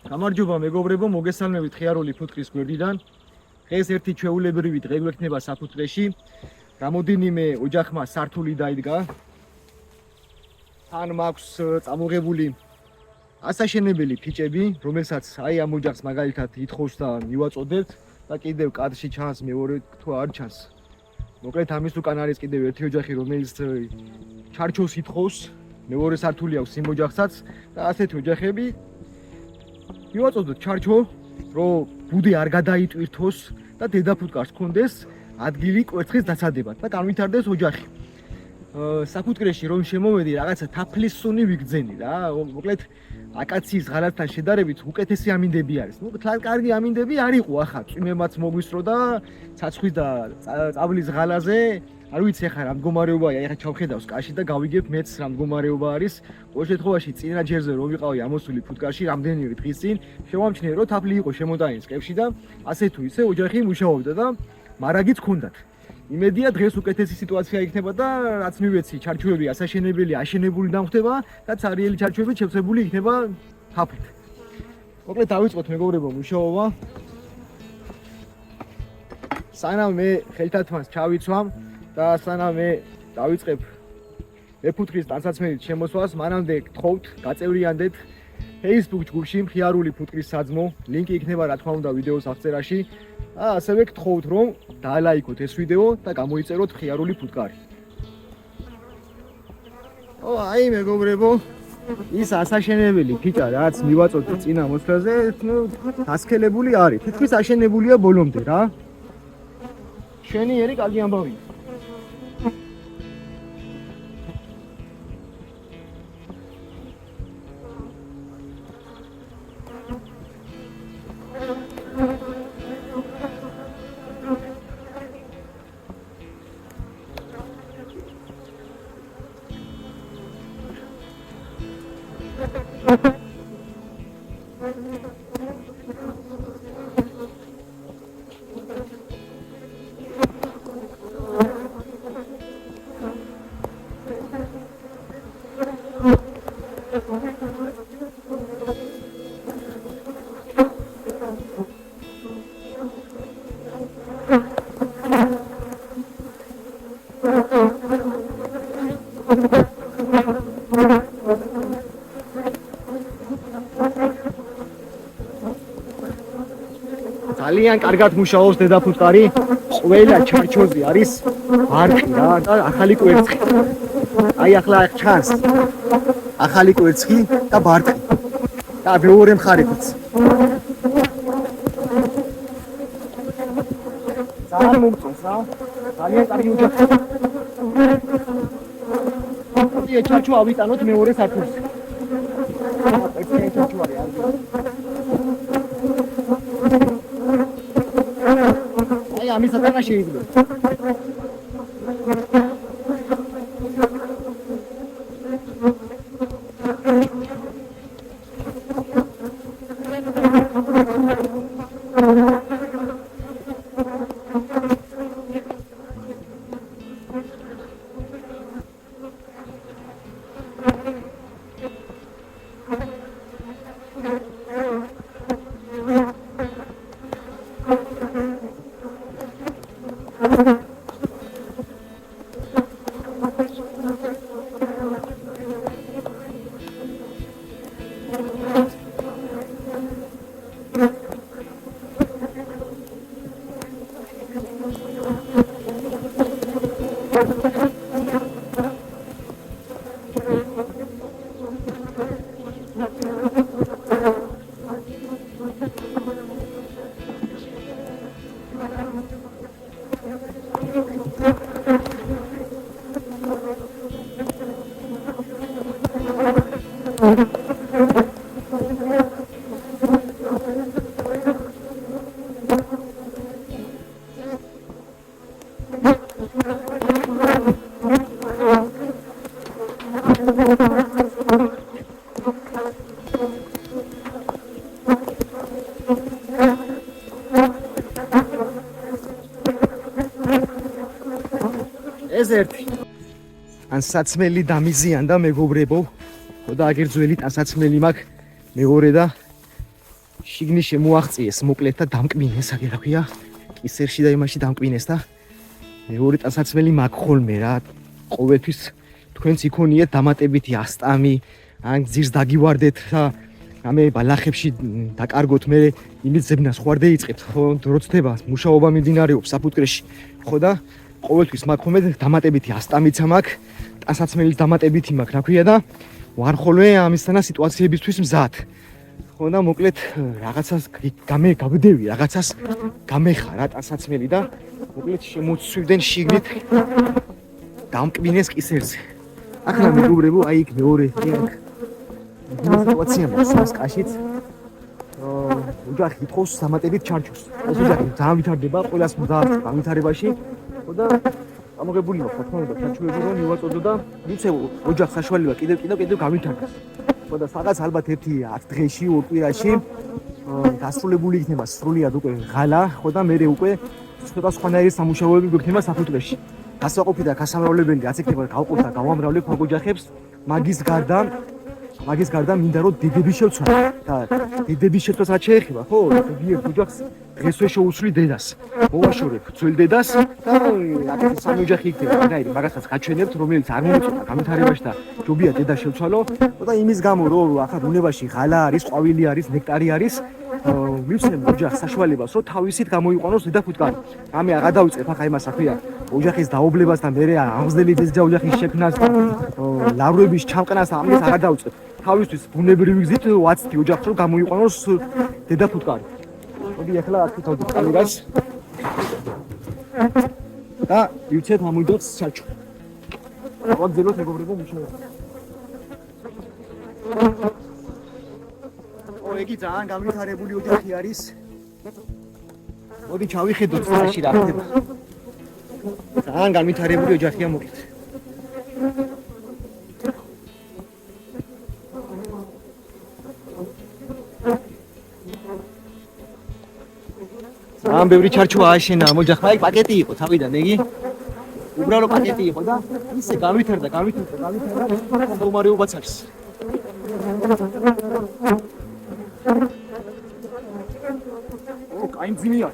გამარჯობა მეგობრებო, მოგესალმებით ხიარული ფუტკრის გვერდიდან. დღეს ერთი ჩვეულებრივი დღე გვექნება საფუძვლეში. რამოდენიმე ოჯახმა სართული დაიდგა. თან მაქვს წამოღებული ასაშენებელი ფიჭები, რომელსაც აი ამ ოჯახს მაგალითად ითხოვს და მივაწოდებთ და კიდევ კადრში ჩანს მეორე თუ არ ჩანს. მოკლედ ამის უკან არის კიდევ ერთი ოჯახი, რომელიც ჩარჩოს ითხოვს. მეორე სართული აქვს იმ ოჯახსაც და ასეთი ოჯახები მივაწოდოთ ჩარჩო, რომ ბუდი არ გადაიტვირთოს და დედაფუტკარს ჰქონდეს ადგილი კვერცხის დაცადებად და განვითარდეს ოჯახი. საფუტკრეში რომ შემოვედი, რაღაცა თაფლის სუნი ვიგძენი რა. მოკლედ აკაციის ღალატთან შედარებით უკეთესი ამინდები არის. ნუ კარგი ამინდები არ იყო ახლა, წვიმებაც მოგვისწრო და ცაცხვი და წავლის ღალაზე არ ვიცი ახლა რა მდგომარეობაა, ახლა ჩავხედავს კაში და გავიგებ მეც რა მდგომარეობა არის. ყოველ შემთხვევაში წინა ჯერზე რომ ვიყავი ამოსული ფუტკარში რამდენიმე დღის წინ, შევამჩნიე რომ თაფლი იყო შემოტანილი სკეპში და ასე თუ ისე ოჯახი მუშაობდა და მარაგიც ჰქონდათ. იმედია დღეს უკეთესი სიტუაცია იქნება და რაც მივეცი, ჩარჩოები ასაშენებელი, აშენებული დამხდება და ცარიელი ჩარჩოები შევსებული იქნება თაფლით. მოკლედ დავიწყოთ მეგობრებო მუშაობა. სანამ მე ხელთათმას ჩავიცვამ და სანამ მე დავიწყებ ფუტკრის ტანსაცმელით შემოსვლას, მანამდე გთხოვთ, გაწევრიანდეთ Facebook ჯგუფში მხიარული ფუტკრის საძმო, ლინკი იქნება რა თქმა უნდა ვიდეოს აღწერაში. ასევე გთხოვთ რომ დაალაიქოთ ეს ვიდეო და გამოიწეროთ მხიარული ფუტკარი. აი მეგობრებო, ის ასაშენებელი ფიჭა რაც მივაწოდეთ წინა მოსვლაზე, ნუ დასქელებული არის. თითქმის აშენებულია ბოლომდე რა. შენიერი კარგი ამბავია. ძალიან კარგად მუშაობს დედაფუტკარი. ყველა ჩარჩოზე არის ბარყი რა და ახალი კვერცხი. აი ახლა ჩანს ახალი კვერცხი და ბარყი. და მეორე მხარეც. ძალიან მომწონს რა. ძალიან კარგი ოჯახი. ეს ჩარჩო ავიტანოთ მეორე სართულზე. ეს ჩარჩო არის. ამის ატანა შეიძლება. ეს ერთი ტანსაცმელი დამიზიანდა მეგობრებო. და აგერ ძველი ტანსაცმელი მაქვს მეორე და შიგნი შემოაღწიეს მოკლედ და დამკბინეს, აგერ რა ქვია, კისერში და იმაში დამკბინეს და მეორე ტანსაცმელი მაგ ხოლმე რა. ყოველთვის თქვენც იქონიეთ დამატებითი ასტამი, ან ძირს დაგივარდეთ და ამე ბალახებში დაკარგოთ, მე იმის ზებნას ხوارდე იწყებთ, ხო, დრო ცდება, მუშაობა მიმდინარეობს საფუტკრეში. ხო და ყოველთვის მაგ ხოლმე დამატებითი ასტამიცა მაქვს, ტანსაცმელის დამატებითი მაქვს, რა ქვია და ვარ ხოლმე ამისთანა სიტუაციებისთვის მზად. ხო და მოკლედ რაღაცას გავდევი, რაღაცას გამეხარა ტანსაცმელი და მოკლედ შემოცვივდნენ შიგნით დამკბინეს კისერზე. ახლა მეგობრებო, აი იქ მეორე იქ სიტუაცია მაქვს კაშიც. ოჯახი ითხოვს დამატებით ჩარჩოს. ეს ოჯახი ძალიან ვითარდება, ყველას მზად განვითარებაში. ხო და ამოღებული მაქვს, თქმა უნდა, ჩარჩოები რომ მივაწოდო და მიცე ოჯახს საშუალება კიდევ გავითარდეს. ხო და სადაც ალბათ 1-10 დღეში, 2 კვირაში დასრულებული იქნება სრულიად უკვე ღალა, ხო და მე უკვე ცოტა სხვანაირი სამუშაოები გვექნება საფუტკრეში. გასაყოფი და გასამრავლებელი რაც იქნება გავყოთ და გავამრავლებ მაგ ოჯახებს, მაგის გარდა მინდა რომ დედები შევცვა და დედების შეცვლას რაც შეეხება, ხო, ზოგიერთ ოჯახს დღესვე შეუცვლი დედას. მოვაშორებ ძველ დედას და აქეთ სამი ოჯახი იქნება, რაიმე მაგასაც გაჩვენებთ, რომელიც არ მომწონდა განვითარებაში და ჯობია დედა შევცვალო და იმის გამო რომ ახლა ბუნებაში ღალა არის, ყვავილი არის, ნექტარი არის, მივცემ ოჯახს საშუალებას რომ თავისით გამოიყვანოს დედა ფუტკარი. ამე აღარ დავიწყებ ახლა იმას აქვია ოჯახის დაობლებას და მე აღმზრდელი ძეძაოჯახის შექმნას და ლავრების ჩამყნას ამის აღარ დავიწყებ. თავისთვის ბუნებრივი გზით ვაცდი ოჯახს რომ გამოიყვანოს დედა ფუტკარი. მოდი ახლა აქ თავდით კამერას და ვივცეთ ამ ოჯახს საჩო. გავაგზავნოთ მეგობრებო მუშაობა. იგი ძალიან განვითარებული ოჯახი არის. მოდი ჩავიხედოთ საში რა ხდება. ძალიან განვითარებული ოჯახია მოკლედ. ძალიან ბევრი ჩარჩო ააშენა ამ ოჯახმა, აი პაკეტი იყო თავიდან, იგი უბრალო პაკეტი იყო და ისე განვითარდა, მდგომარეობაც არის. კაი მძიმეა.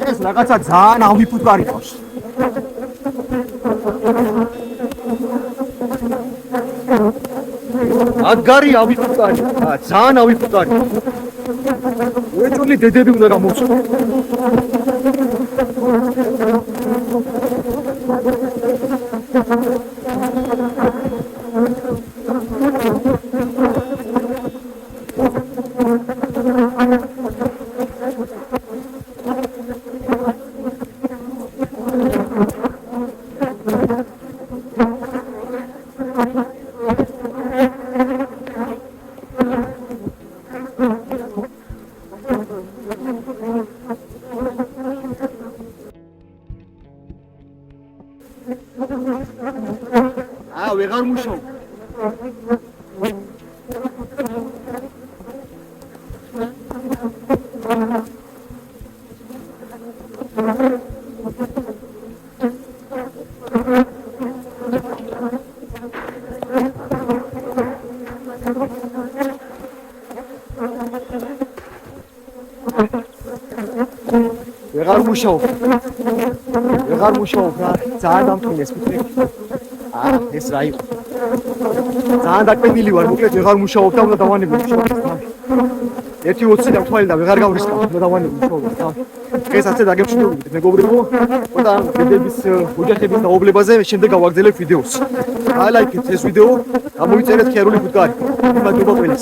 ეს რაღაცა ძალიან ავიფუტკარი ყავს. აგარი ავიფუტკარი, ძალიან ავიფუტკარი. უეჭველი დედები უნდა გამოვწო. ვეღარ მუშაობ. ვეღარ მუშაობ რა, ძალიან დამთვალეს ფიქრი. ეს რა იყო? ძალიან დაკვეთილი ვარ, მოკლედ ვეღარ მუშაობ და უნდა დავანებო მუშაობის. 1.20 და თვალი და ვეღარ გავრისკავ დავანები შოვა. დღეს ასე დაგემშვიდობებით მეგობრებო. და დედების ოჯახების დაობლებაზე შემდეგ გავაგრძელებ ვიდეოს. ლაიქეთ ეს ვიდეო, გამოიწერეთ ქერული ფუტკარი. მადლობა ყველას.